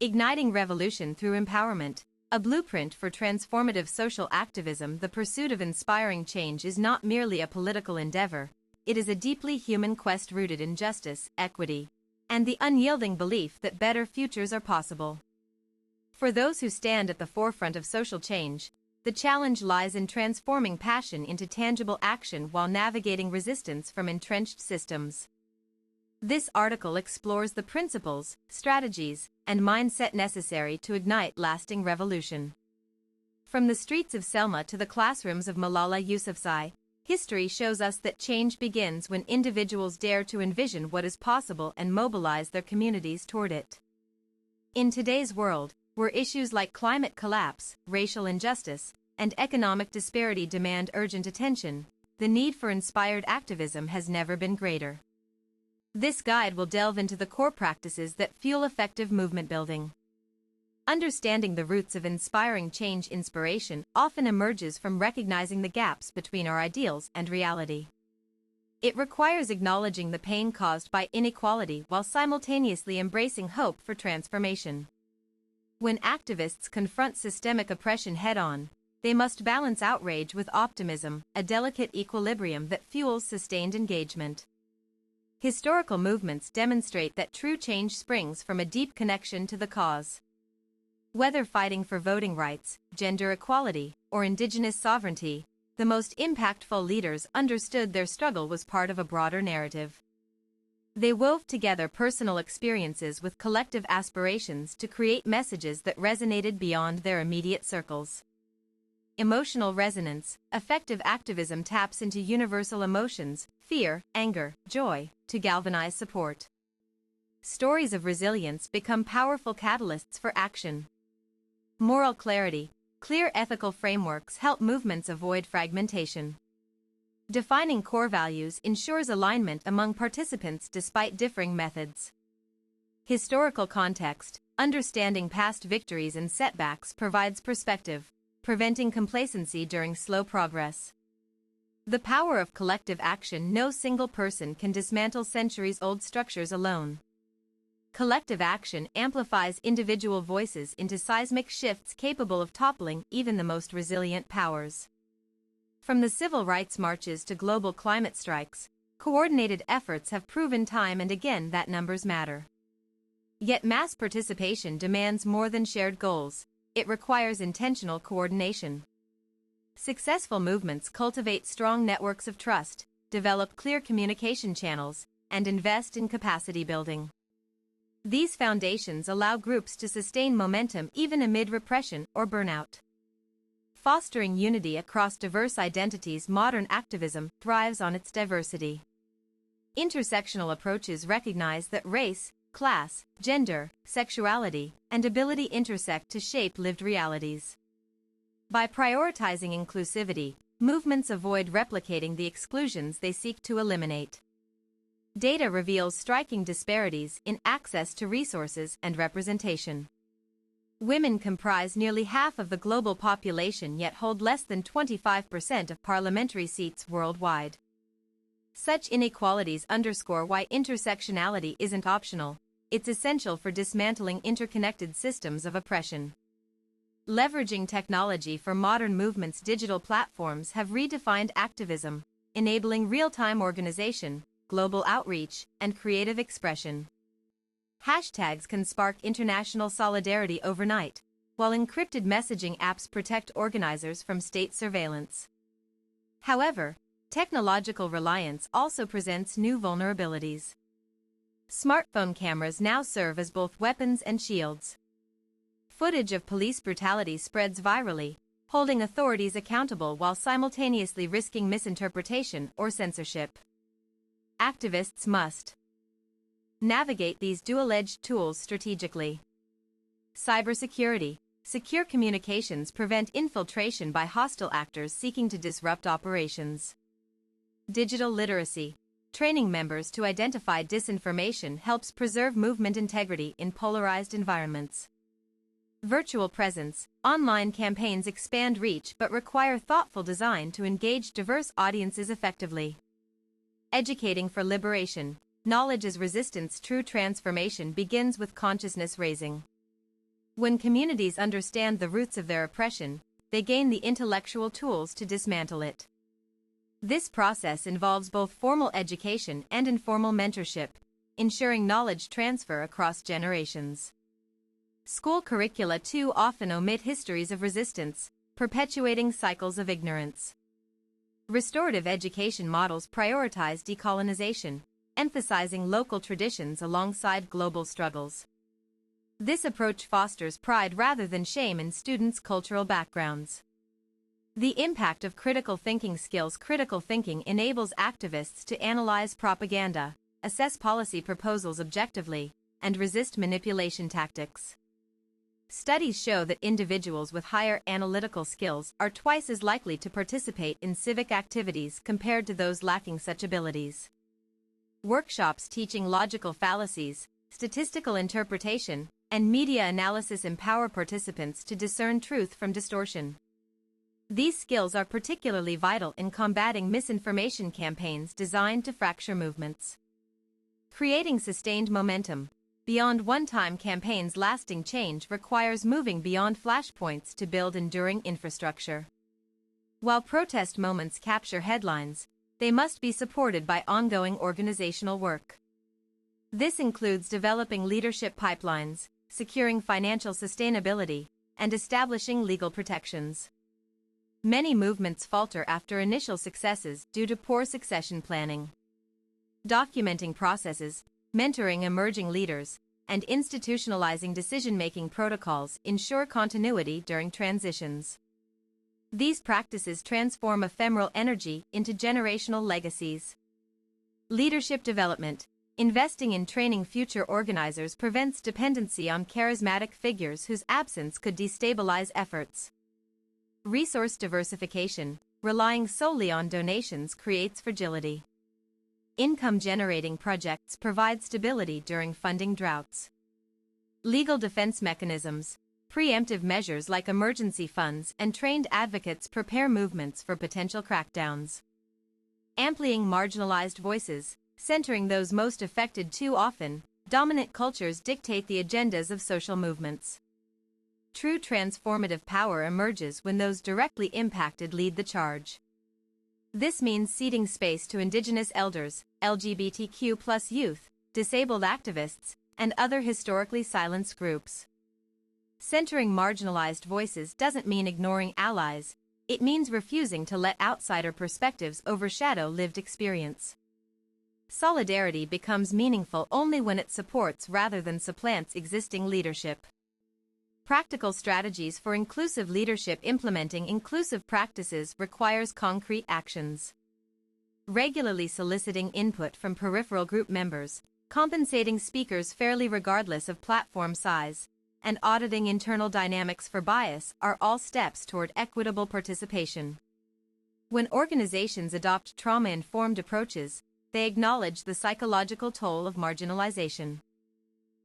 Igniting revolution through empowerment. A blueprint for transformative social activism. The pursuit of inspiring change is not merely a political endeavor, it is a deeply human quest rooted in justice, equity, and the unyielding belief that better futures are possible. For those who stand at the forefront of social change, the challenge lies in transforming passion into tangible action while navigating resistance from entrenched systems. This article explores the principles, strategies, and mindset necessary to ignite lasting revolution. From the streets of Selma to the classrooms of Malala Yousafzai, history shows us that change begins when individuals dare to envision what is possible and mobilize their communities toward it. In today's world, where issues like climate collapse, racial injustice, and economic disparity demand urgent attention, the need for inspired activism has never been greater. This guide will delve into the core practices that fuel effective movement building. Understanding the roots of inspiring change. Inspiration often emerges from recognizing the gaps between our ideals and reality. It requires acknowledging the pain caused by inequality while simultaneously embracing hope for transformation. When activists confront systemic oppression head-on, they must balance outrage with optimism, a delicate equilibrium that fuels sustained engagement. Historical movements demonstrate that true change springs from a deep connection to the cause. Whether fighting for voting rights, gender equality, or indigenous sovereignty, the most impactful leaders understood their struggle was part of a broader narrative. They wove together personal experiences with collective aspirations to create messages that resonated beyond their immediate circles. Emotional resonance. Effective activism taps into universal emotions, fear, anger, joy, to galvanize support. Stories of resilience become powerful catalysts for action. Moral clarity. Clear ethical frameworks help movements avoid fragmentation. Defining core values ensures alignment among participants despite differing methods. Historical context. Understanding past victories and setbacks provides perspective, preventing complacency during slow progress. The power of collective action. No single person can dismantle centuries-old structures alone. Collective action amplifies individual voices into seismic shifts capable of toppling even the most resilient powers. From the civil rights marches to global climate strikes, coordinated efforts have proven time and again that numbers matter. Yet mass participation demands more than shared goals. It requires intentional coordination. Successful movements cultivate strong networks of trust, develop clear communication channels, and invest in capacity building. These foundations allow groups to sustain momentum even amid repression or burnout. Fostering unity across diverse identities. Modern activism thrives on its diversity. Intersectional approaches recognize that race, class, gender, sexuality, and ability intersect to shape lived realities. By prioritizing inclusivity, movements avoid replicating the exclusions they seek to eliminate. Data reveals striking disparities in access to resources and representation. Women comprise nearly half of the global population yet hold less than 25% of parliamentary seats worldwide. Such inequalities underscore why intersectionality isn't optional. It's essential for dismantling interconnected systems of oppression. Leveraging technology for modern movements. Digital platforms have redefined activism, enabling real-time organization, global outreach, and creative expression. Hashtags can spark international solidarity overnight, while encrypted messaging apps protect organizers from state surveillance. However, technological reliance also presents new vulnerabilities. Smartphone cameras now serve as both weapons and shields. Footage of police brutality spreads virally, holding authorities accountable while simultaneously risking misinterpretation or censorship. Activists must navigate these dual-edged tools strategically. Cybersecurity. Secure communications prevent infiltration by hostile actors seeking to disrupt operations. Digital literacy. Training members to identify disinformation helps preserve movement integrity in polarized environments. Virtual presence. Online campaigns expand reach but require thoughtful design to engage diverse audiences effectively. Educating for liberation. Knowledge as resistance. True transformation begins with consciousness raising. When communities understand the roots of their oppression, they gain the intellectual tools to dismantle it. This process involves both formal education and informal mentorship, ensuring knowledge transfer across generations. School curricula too often omit histories of resistance, perpetuating cycles of ignorance. Restorative education models prioritize decolonization, emphasizing local traditions alongside global struggles. This approach fosters pride rather than shame in students' cultural backgrounds. The impact of critical thinking skills. Critical thinking enables activists to analyze propaganda, assess policy proposals objectively, and resist manipulation tactics. Studies show that individuals with higher analytical skills are twice as likely to participate in civic activities compared to those lacking such abilities. Workshops teaching logical fallacies, statistical interpretation, and media analysis empower participants to discern truth from distortion. These skills are particularly vital in combating misinformation campaigns designed to fracture movements. Creating sustained momentum. Beyond one-time campaigns, lasting change requires moving beyond flashpoints to build enduring infrastructure. While protest moments capture headlines, they must be supported by ongoing organizational work. This includes developing leadership pipelines, securing financial sustainability, and establishing legal protections. Many movements falter after initial successes due to poor succession planning. Documenting processes, mentoring emerging leaders, and institutionalizing decision-making protocols ensure continuity during transitions. These practices transform ephemeral energy into generational legacies. Leadership development. Investing in training future organizers prevents dependency on charismatic figures whose absence could destabilize efforts. Resource diversification. Relying solely on donations creates fragility. Income-generating projects provide stability during funding droughts. Legal defense mechanisms. Preemptive measures like emergency funds and trained advocates prepare movements for potential crackdowns. Amplifying marginalized voices, centering those most affected. Too often, dominant cultures dictate the agendas of social movements. True transformative power emerges when those directly impacted lead the charge. This means ceding space to Indigenous elders, LGBTQ+ youth, disabled activists, and other historically silenced groups. Centering marginalized voices doesn't mean ignoring allies, it means refusing to let outsider perspectives overshadow lived experience. Solidarity becomes meaningful only when it supports rather than supplants existing leadership. Practical strategies for inclusive leadership. Implementing inclusive practices requires concrete actions. Regularly soliciting input from peripheral group members, compensating speakers fairly regardless of platform size, and auditing internal dynamics for bias are all steps toward equitable participation. When organizations adopt trauma-informed approaches, they acknowledge the psychological toll of marginalization.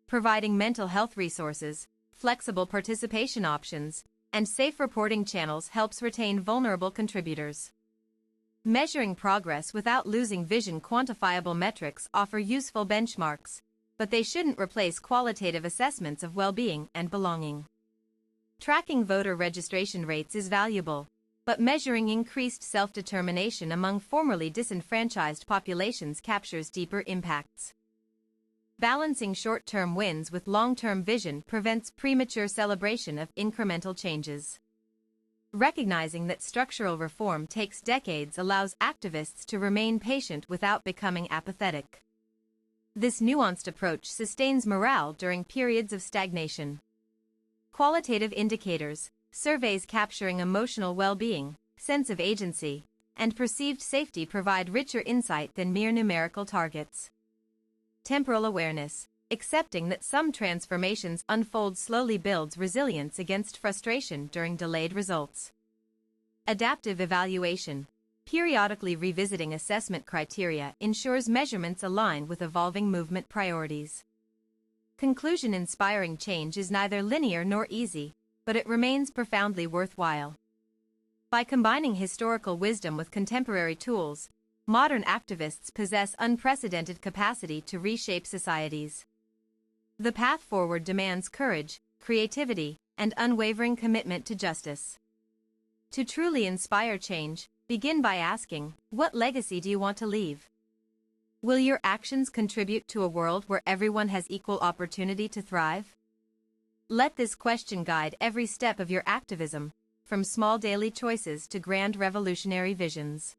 Providing mental health resources, flexible participation options, and safe reporting channels helps retain vulnerable contributors. Measuring progress without losing vision. Quantifiable metrics offer useful benchmarks, but they shouldn't replace qualitative assessments of well-being and belonging. Tracking voter registration rates is valuable, but measuring increased self-determination among formerly disenfranchised populations captures deeper impacts. Balancing short-term wins with long-term vision prevents premature celebration of incremental changes. Recognizing that structural reform takes decades allows activists to remain patient without becoming apathetic. This nuanced approach sustains morale during periods of stagnation. Qualitative indicators, surveys capturing emotional well-being, sense of agency, and perceived safety provide richer insight than mere numerical targets. Temporal awareness, accepting that some transformations unfold slowly builds resilience against frustration during delayed results. Adaptive evaluation, periodically revisiting assessment criteria ensures measurements align with evolving movement priorities. Conclusion: inspiring change is neither linear nor easy, but it remains profoundly worthwhile. By combining historical wisdom with contemporary tools, modern activists possess unprecedented capacity to reshape societies. The path forward demands courage, creativity, and unwavering commitment to justice. To truly inspire change, begin by asking, what legacy do you want to leave? Will your actions contribute to a world where everyone has equal opportunity to thrive? Let this question guide every step of your activism, from small daily choices to grand revolutionary visions.